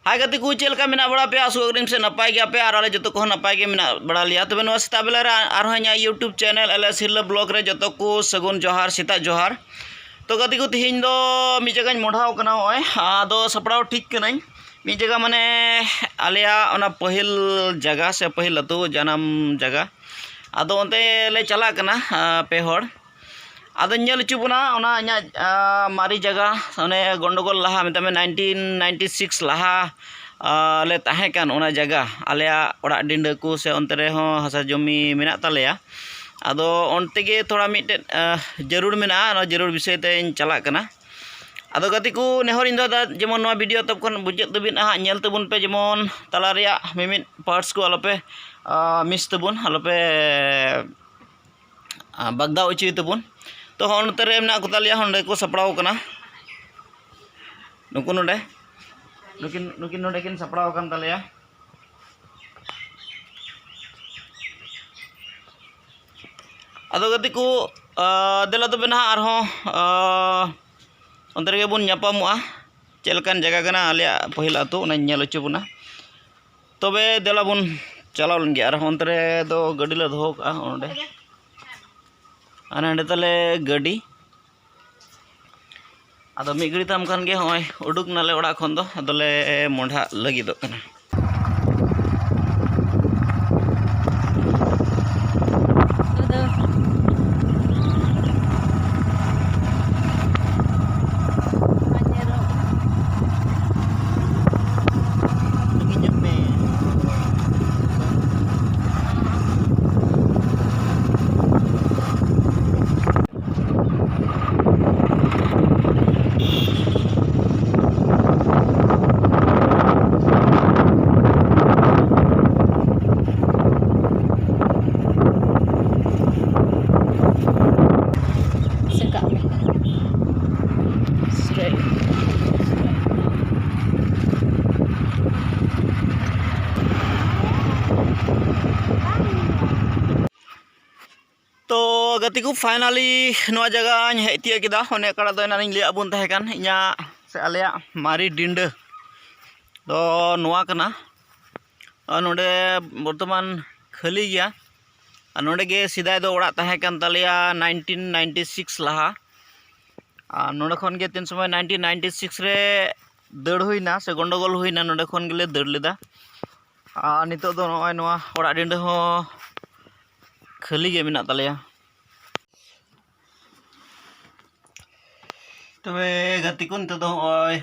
हाय गति को चल का मेना बड़ा पे आसो अग्रिम से नपाय गया पे आर जो को नपाय के मेना बड़ा लिया तबे नो सेता बेला रे our YouTube channel LS hill blog रे जो को सगुन जोहार सेता जोहार तो गति को तिहिन दो मी जगह मोढ़ाव कना होय आदो सपड़ाव ठीक कनाई मी जगह माने आलिया ओना पहिल जगह से पहिल अतु जन्म जगह आदो ओंते ले चला कना पे हड़ आदो ñel चुबना ओना मारी जगह ओने गंडगोल लहा मेता में 1996 लहा ले ताहे कान ओना जगह आलिया ओड़ा डिंडा को से ओंते रे हो हसा जमी मेना तालेया आदो ओंते गे थोड़ा मिटे जरूर मेना ना जरूर विषय ते चला कना आदो गति को नेहर इन दा जेमन नोआ वीडियो तब खन बुझत तबिन हा ñel तबुन पे जेमन तला रिया मिमिट पार्ट्स को आलोपे मिस तबुन आलोपे बगदा उची तबुन तो होनते रे मेना को तालिया होंडे को सपड़ाव कना नुकु नोडे नुकिन नोडे किन सपड़ाव कन तालिया आदो गति को देला तो बेना आर हो अंदर के बुन ᱧᱟᱯᱟᱢᱚᱜᱼᱟ चलकान जगह कना आलिया पहिल आतो ना ñel होचो बुना तबे देला बुन चलाव लन गया आर अंदर दो गाड़ी ले दोहो का ओंडे आने तले गाड़ी आदो मी गड़ी ताम खान गे होय उडुक नाले ओड़ा खन दो आदोले मोंढा लगिदो कना तो गति को फाइनली नवा जगह हेतिया किदा होने कड़ा दो नानी लिया बुन तहे कान इया से आलिया मारी डिंड तो नवा कना नोडे वर्तमान खाली गया नोडे गे सिदाय दो ओड़ा तहे कान तालिया 1996 लहा नोडे खन गे तीन समय 1996 रे दड़ हुईना से गंडगोल हुईना नोडे खन गेले दड़ लेदा नितो दो नोय नवा ओड़ा डिंड हो खाली गे मेना तालिया तबे गति को नितो दो ओय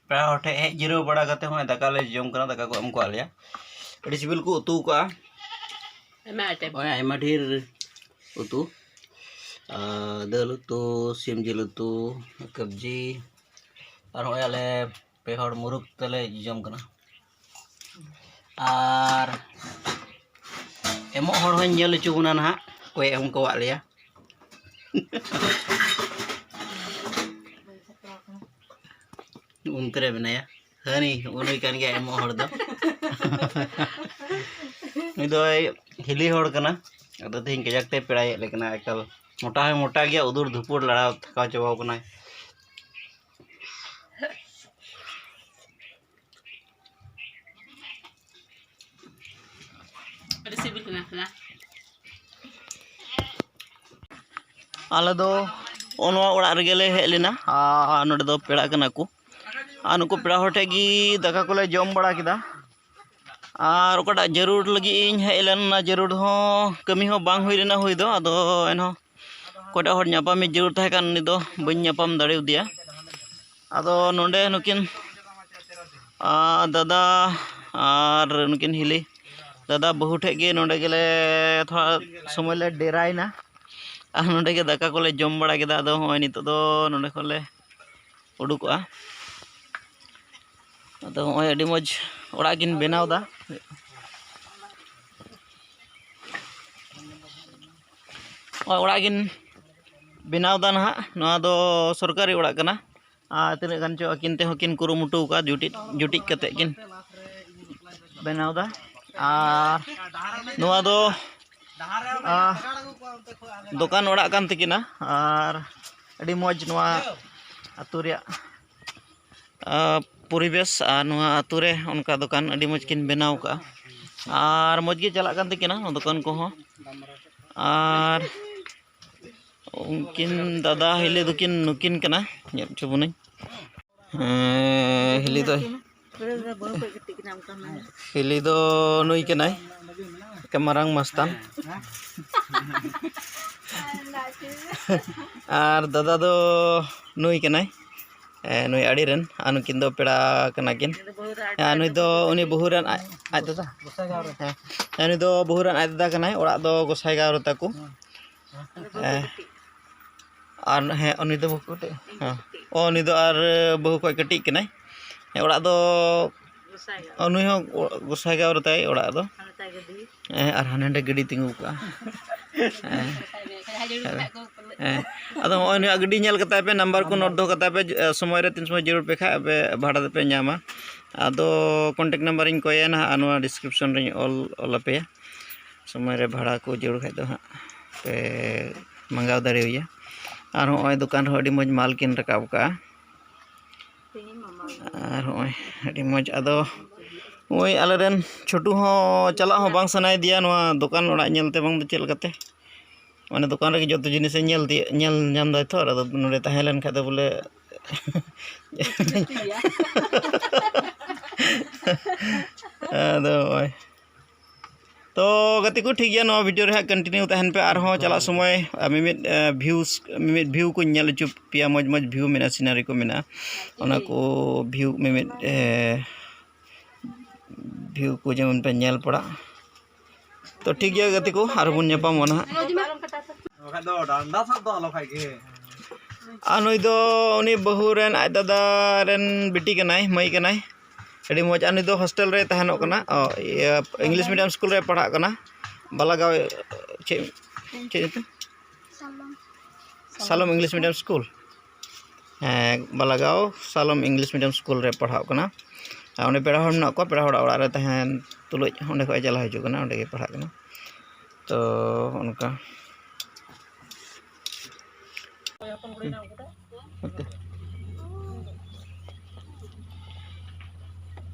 पेड़ा होठे हेज जिरो बड़ा कते होय दाका ले जम कना दाका को एम को आलिया अड़ी सिबिल को उतु का आयमा ढेर उतु दाल उतु सिम जिल उतु कब्जी और होय आले पे हड़ मुरुक तले जम कना और एमो हड़ होय ñel चुबुना ना कोय एम को आलिया उनतरे बनाया हनी उनी कान गया एमो हड़ दो नी दो हिली हड़ कना अदो तिन कजाकते पेड़ाय लेकना एकल मोटा गया उदुर धुपुर लड़ा थका चबाव कना आले दो ओनवा ओड़ा रेगेले हेज लेना नोडे दो पेड़ा कना को नुको पेड़ा होटे गी दाका कोले जम बड़ा किदा और ओकटा जरूर लगी इन हेज लेना जरूर हो कमी हो बांग हुई लेना हुई दो आदो एनो कोटा हर ᱧᱟᱯᱟᱢ जरूर तहे कान नि दो बइन ᱧᱟᱯᱟम दाड़े उदिया आदो नोडे नुकिन दादा और नुकिन हिली दादा बहु ठे गे नोडे गेले थोड़ा समय ले डेरायना नोडे गे दाका कोले जम बड़ा केदा आदो होय नितो दो नोडे कोले उडुकोआ आदो होय अडी मज ओड़ा किन बनावदा ओड़ा किन बनावदा ना नोआ दो सरकारी ओड़ा कना तिना गान चो अकिन ते हकिन कुरुमुटु का जुटी कते किन बनावदा नोआ दो दुकान ओड़ा कान तकिना और अडी मज नोआ आतु रिया परिवेश आतु रे उनका दुकान अड़ी मज किन बनाव का और मज गे चला कान तकिना दुकान को और उनकिन दादा हिले दुकिन नुकिन कना चुबुन हिली दो नुई कनाय कमारंग मस्तान और दादा दो नुई कनाय नुई आड़ी रेन अनुकिन दो पेड़ा कना किन नुई दो उनी बहुरन आज दादा नुई दो बहुरन आज दादा कनाय ओड़ा दो गोसाई गाँव ताको और हें उनी दो बहु ओ उनी दो और बहु को कटी कनाय ओड़ा दो उनी हो गोसाई गाँव ताई ओड़ा दो और हाने गड्डी तिंगु का अदो उनी गड्डी नेल कता पे नंबर को नोट दो कता पे समय रे तीन समय जरूर पे खा पे भाड़ा पे नामा अदो कॉन्टैक्ट नंबर इन कोया ना अनवा डिस्क्रिप्शन रे ऑल पे समय रे भाड़ा को जरूर खाइ दो पे मंगाव दारे हुई और होय दुकान रो अडी मज माल किन रकाब का और होय अडी मज अदो ओय आलेरेन छोटू हो चला हो बांग सनाय दिया नवा दुकान ओड़ा नेलते बांग दो चेल कते माने दुकान रे जतो जिनिस नेल नाम दाय तो अदो नोडे ताहेलन खा दो बोले अदो ओय तो गति को ठीक है वीडियो रे कंटिन्यू तहन पे और चला समय मिमिट व्यू को नेल चुप पिया मज मज व्यू मेना सीनरी को मेना ओना को व्यू मिमिट व्यू को जेमन पे नेल पड़ा तो ठीक है गति को और बुन नेपाम ओना नुई दो उनी बहु रेन आज दादा रेन बिटी कनाय मई कनाय अड़ी मज नुई दो हॉस्टल रे तहनो कना इंग्लिश मीडियम स्कूल रे पढ़ा कना बालागाँव चे Salam English medium school Balagaon Salam English medium school रे पढ़ा कना उन्हें पेड़ा हड़ ना को पेड़ा हड़ ओड़ा रे तहन तुलुज उन्हें खो चला हजू कना उन्हें पढ़ा कना तो उनका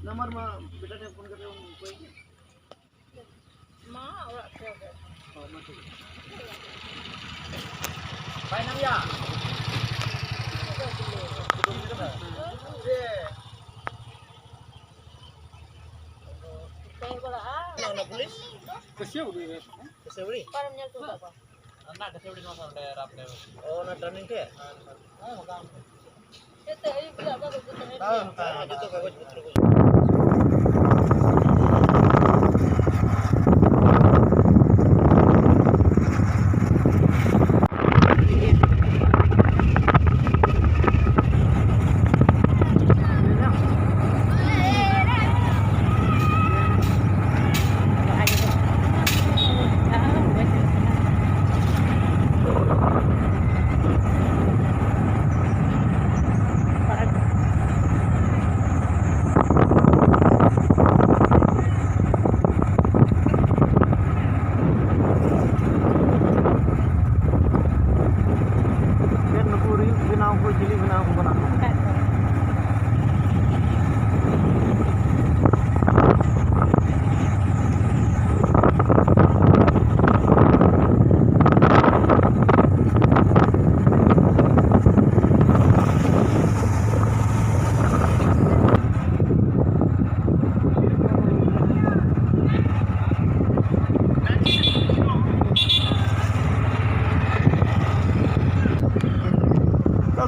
नंबर मा बेटा ने फोन करते कोई मां और भाई नाम या ना पुलिस केसेवड़ी परम नेल तो बाबा ना केसेवड़ी नो संडे आपने ओ ना टर्निंग के हां मकान एते आई बाबा को तो हां जो तो कागज पत्र को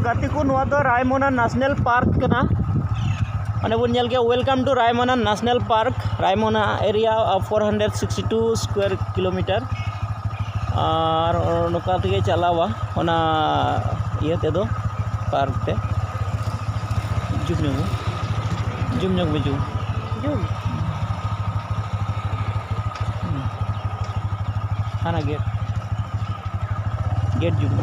गति को रायमोना नेशनल पार्क कना माने बन नेल के welcome to Raimona national park Raimona area 462 square kilometre और नोका ते चलावा ओना ये ते दो पार्क ते जुम न्योग में जुम हाना गेट जुम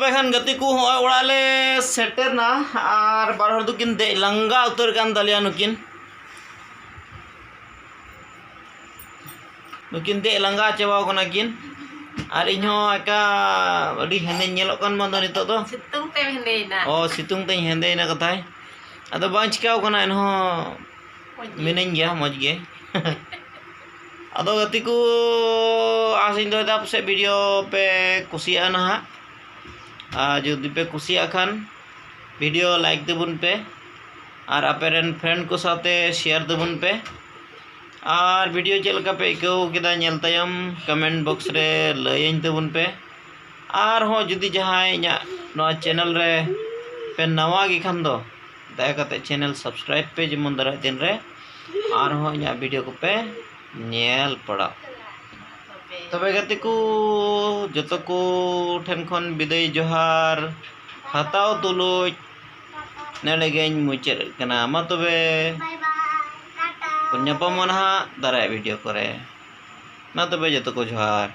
तबे खान गति को ओड़ाले सेटर ना और बार हर दुकिन दे लंगा उतर कान दलिया नुकिन नुकिन दे लंगा चावा कोना किन और इन्हों एका अड़ी हेंदे नेलो कान बंदो नितो तो सितुंग ते हेंदेना ओ सितुंग ते हेंदेना कथाय अदो बां चिकाव कोना इन्हों मिनन गया मज गे अदो गति को आसिन दो तब से वीडियो पे कुसिया ना जो पे कुसिया खान वीडियो लाइक देबुन पे और अपेरन फ्रेंड को साथे शेयर देबुन पे और वीडियो चलका पे इको केदा नेल तायम कमेंट बॉक्स रे लयन देबुन पे और हो जुदी जहां इना नो चैनल रे पे नवा गी खान दो दया कते चैनल सब्सक्राइब पे जेमन दरा दिन रे और हो इना वीडियो को पे नेल पड़ा तबे गति को जतो को ठेन खन विदाय जोहार हताव तुलुज नेलेगेन मुचेर कना मा तबे न्यापामोन हा दाराय वीडियो करे मा तबे जतो को जोहार।